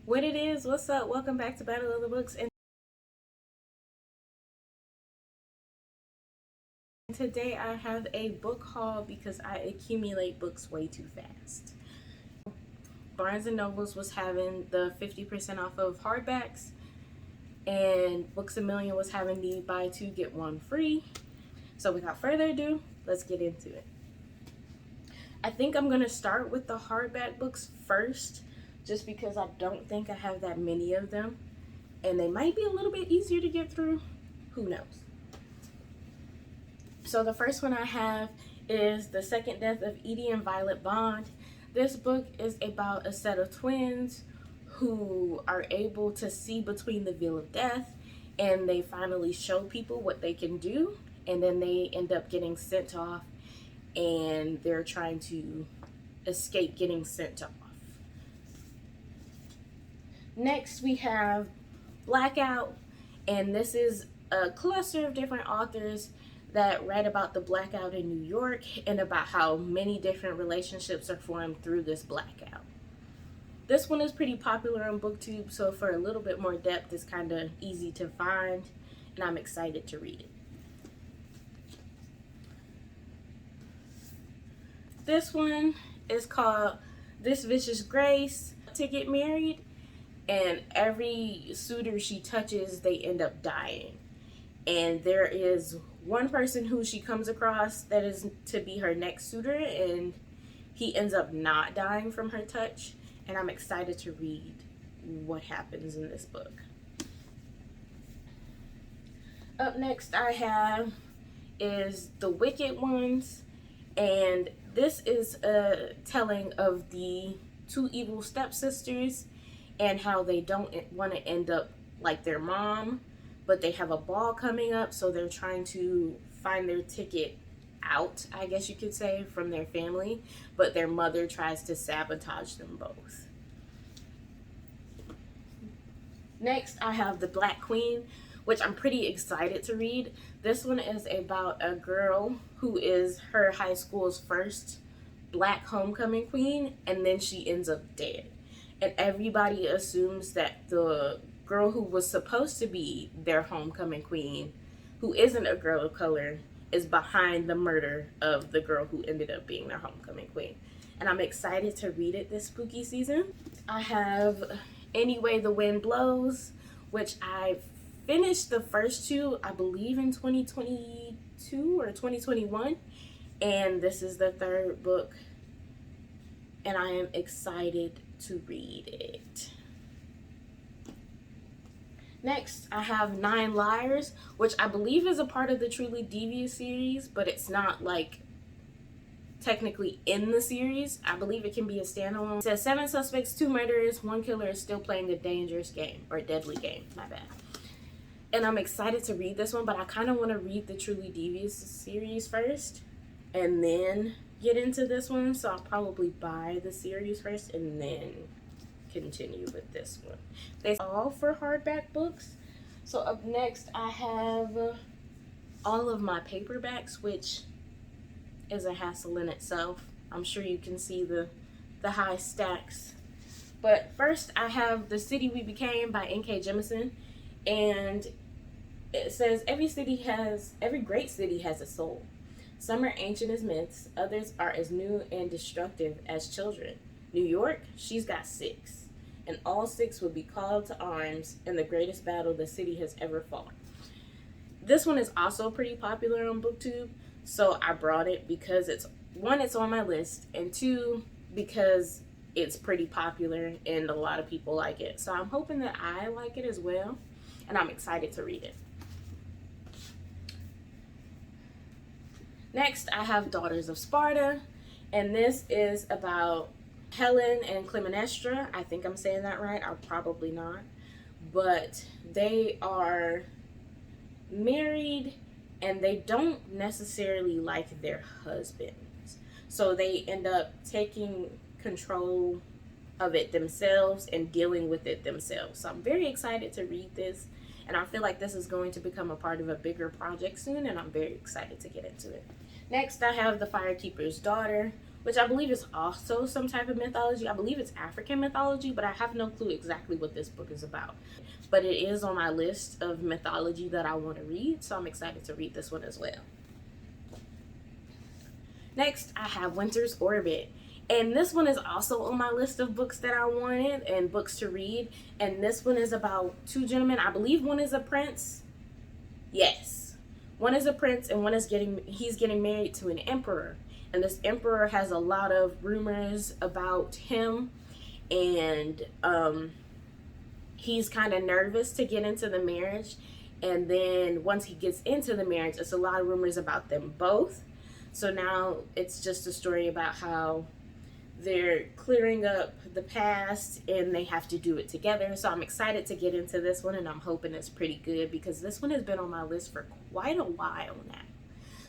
What it is, what's up? Welcome back to Battle of the Books. And today I have a book haul because I accumulate books way too fast. Barnes & Nobles was having the 50% off of hardbacks, and Books A Million was having the buy two get one free. So without further ado, let's get into it. I think I'm going to start with the hardback books first, just because I don't think I have that many of them, and they might be a little bit easier to get through. Who knows? So the first one I have is The Second Death of Edie and Violet Bond. This book is about a set of twins who are able to see between the veil of death, and they finally show people what they can do, and then they end up getting sent off, and they're trying to escape getting sent off. Next, we have Blackout, and this is a cluster of different authors that write about the blackout in New York and about how many different relationships are formed through this blackout. This one is pretty popular on BookTube, so for a little bit more depth, it's kind of easy to find, and I'm excited to read it. This one is called This Vicious Grace to Get Married, and every suitor she touches, they end up dying. And there is one person who she comes across that is to be her next suitor, and he ends up not dying from her touch. And I'm excited to read what happens in this book. Up next I have is The Wicked Ones, and this is a telling of the two evil stepsisters and how they don't want to end up like their mom, but they have a ball coming up, so they're trying to find their ticket out, I guess you could say, from their family, but their mother tries to sabotage them both. Next, I have The Black Queen, which I'm pretty excited to read. This one is about a girl who is her high school's first black homecoming queen, and then she ends up dead. And everybody assumes that the girl who was supposed to be their homecoming queen, who isn't a girl of color, is behind the murder of the girl who ended up being their homecoming queen. And I'm excited to read it this spooky season. I have Any Way the Wind Blows, which I finished the first two, I believe, in 2022 or 2021. And this is the third book, and I am excited to read it. Next, I have Nine Liars, which I believe is a part of the Truly Devious series, but it's not like technically in the series. I believe it can be a standalone. It says 7 suspects, 2 murderers, 1 killer is still playing a dangerous game, or deadly game, my bad. And I'm excited to read this one, but I kind of want to read the Truly Devious series first and then get into this one, so I'll probably buy the series first and then continue with this one. That's all for hardback books. So up next I have all of my paperbacks, which is a hassle in itself. I'm sure you can see the high stacks. But first I have The City We Became by N.K. Jemisin, and it says every great city has a soul. Some are ancient as myths, others are as new and destructive as children. New York, she's got 6, and all 6 will be called to arms in the greatest battle the city has ever fought. This one is also pretty popular on BookTube, so I brought it because it's on my list, and 2, because it's pretty popular and a lot of people like it. So I'm hoping that I like it as well, and I'm excited to read it. Next, I have Daughters of Sparta, and this is about Helen and Clytemnestra. I think I'm saying that right. I'm probably not. But they are married, and they don't necessarily like their husbands. So they end up taking control of it themselves and dealing with it themselves. So I'm very excited to read this, and I feel like this is going to become a part of a bigger project soon, and I'm very excited to get into it. Next, I have The Firekeeper's Daughter, which I believe is also some type of mythology. I believe it's African mythology, but I have no clue exactly what this book is about. But it is on my list of mythology that I want to read, so I'm excited to read this one as well. Next, I have Winter's Orbit. And this one is also on my list of books that I wanted and books to read. And this one is about two gentlemen. I believe one is a prince. Yes. One is a prince and he's getting married to an emperor. And this emperor has a lot of rumors about him. And he's kind of nervous to get into the marriage. And then once he gets into the marriage, it's a lot of rumors about them both. So now it's just a story about how they're clearing up the past and they have to do it together. So I'm excited to get into this one, and I'm hoping it's pretty good because this one has been on my list for quite a while now.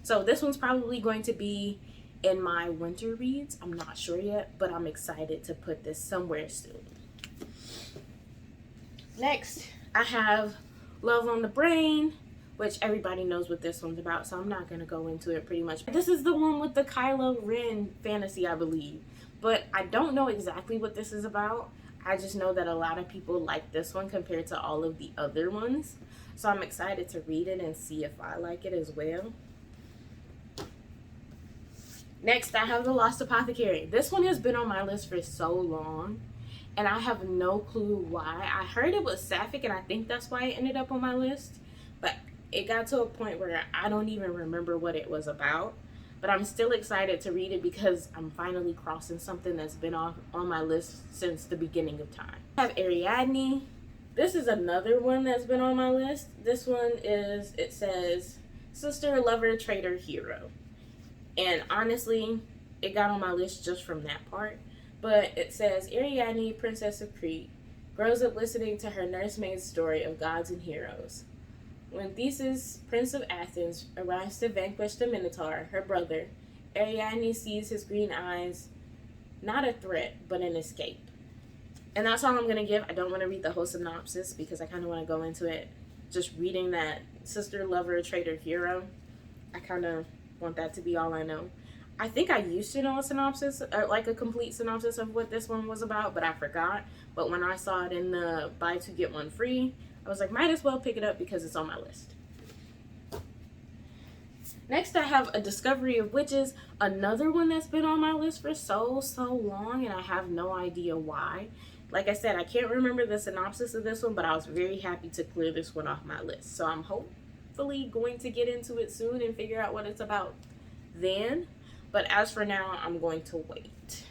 So this one's probably going to be in my winter reads. I'm not sure yet, but I'm excited to put this somewhere soon. Next, I have Love on the Brain, which everybody knows what this one's about, so I'm not going to go into it pretty much. This is the one with the Kylo Ren fantasy, I believe. But I don't know exactly what this is about. I just know that a lot of people like this one compared to all of the other ones. So I'm excited to read it and see if I like it as well. Next, I have The Lost Apothecary. This one has been on my list for so long, and I have no clue why. I heard it was sapphic, and I think that's why it ended up on my list. But it got to a point where I don't even remember what it was about. But I'm still excited to read it because I'm finally crossing something that's been on my list since the beginning of time. I have Ariadne. This is another one that's been on my list. This one it says, Sister, Lover, Traitor, Hero. And honestly, it got on my list just from that part. But it says, Ariadne, Princess of Crete, grows up listening to her nursemaid's story of gods and heroes. When Theseus, Prince of Athens, arrives to vanquish the Minotaur, her brother, Ariadne sees his green eyes not a threat, but an escape. And that's all I'm going to give. I don't want to read the whole synopsis because I kind of want to go into it. Just reading that Sister, Lover, Traitor, Hero, I kind of want that to be all I know. I think I used to know a synopsis, like a complete synopsis of what this one was about, but I forgot. But when I saw it in the buy two get one free, I was like, might as well pick it up because it's on my list. Next, I have A Discovery of Witches, another one that's been on my list for so long, and I have no idea why. Like I said, I can't remember the synopsis of this one, but I was very happy to clear this one off my list. So I'm hopefully going to get into it soon and figure out what it's about then. But as for now, I'm going to wait.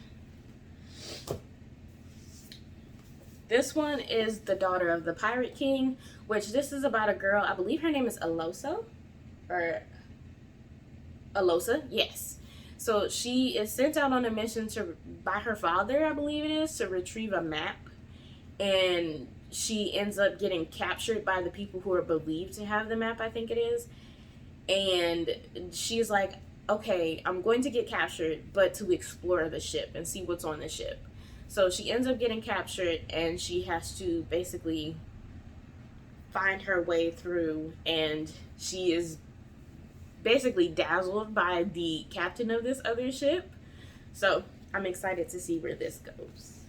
This one is The Daughter of the Pirate King, which this is about a girl. I believe her name is Alosa. Yes. So she is sent out on a mission by her father, I believe it is, to retrieve a map. And she ends up getting captured by the people who are believed to have the map, I think it is. And she's like, okay, I'm going to get captured, but to explore the ship and see what's on the ship. So she ends up getting captured, and she has to basically find her way through, and she is basically dazzled by the captain of this other ship. So I'm excited to see where this goes.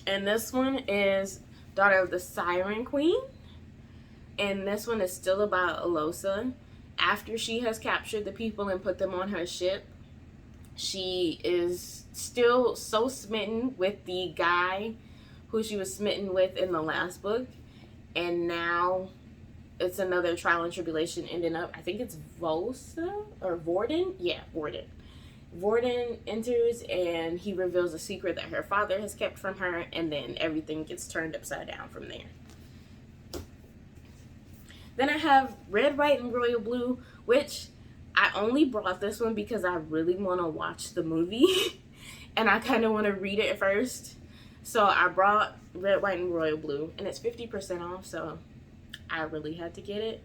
And this one is Daughter of the Siren Queen, and this one is still about Alosa. After she has captured the people and put them on her ship, she is still so smitten with the guy who she was smitten with in the last book. And now it's another trial and tribulation ending up, I think it's Volsa or Vorden? Yeah, Vorden. Vorden enters and he reveals a secret that her father has kept from her, and then everything gets turned upside down from there. Then I have Red, White, and Royal Blue, which I only brought this one because I really want to watch the movie and I kind of want to read it first. So I brought Red, White, and Royal Blue, and it's 50% off, so I really had to get it.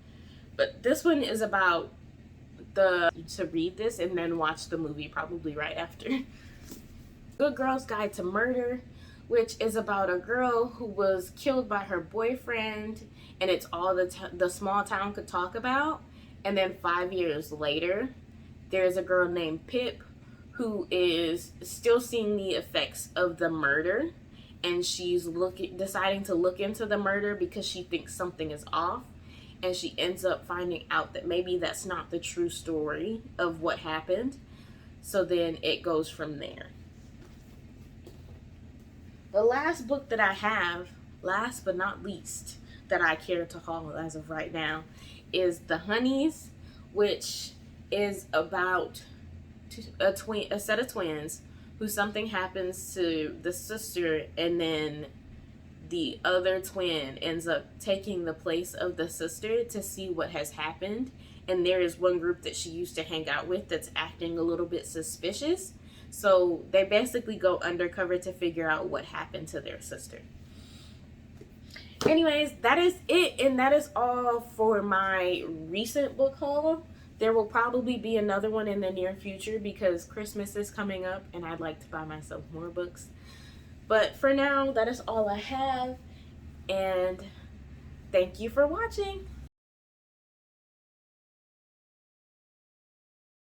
But this one is about to read this and then watch the movie probably right after. Good Girl's Guide to Murder, which is about a girl who was killed by her boyfriend, and it's all the small town could talk about. And then 5 years later, there's a girl named Pip who is still seeing the effects of the murder, and she's deciding to look into the murder because she thinks something is off, and she ends up finding out that maybe that's not the true story of what happened. So then it goes from there. The last book that I have, last but not least, that I care to haul as of right now is The Honeys, which is about a set of twins who something happens to the sister, and then the other twin ends up taking the place of the sister to see what has happened. And there is one group that she used to hang out with that's acting a little bit suspicious. So they basically go undercover to figure out what happened to their sister. Anyways, that is it, and that is all for my recent book haul. There will probably be another one in the near future because Christmas is coming up and I'd like to buy myself more books. But for now, that is all I have, and thank you for watching.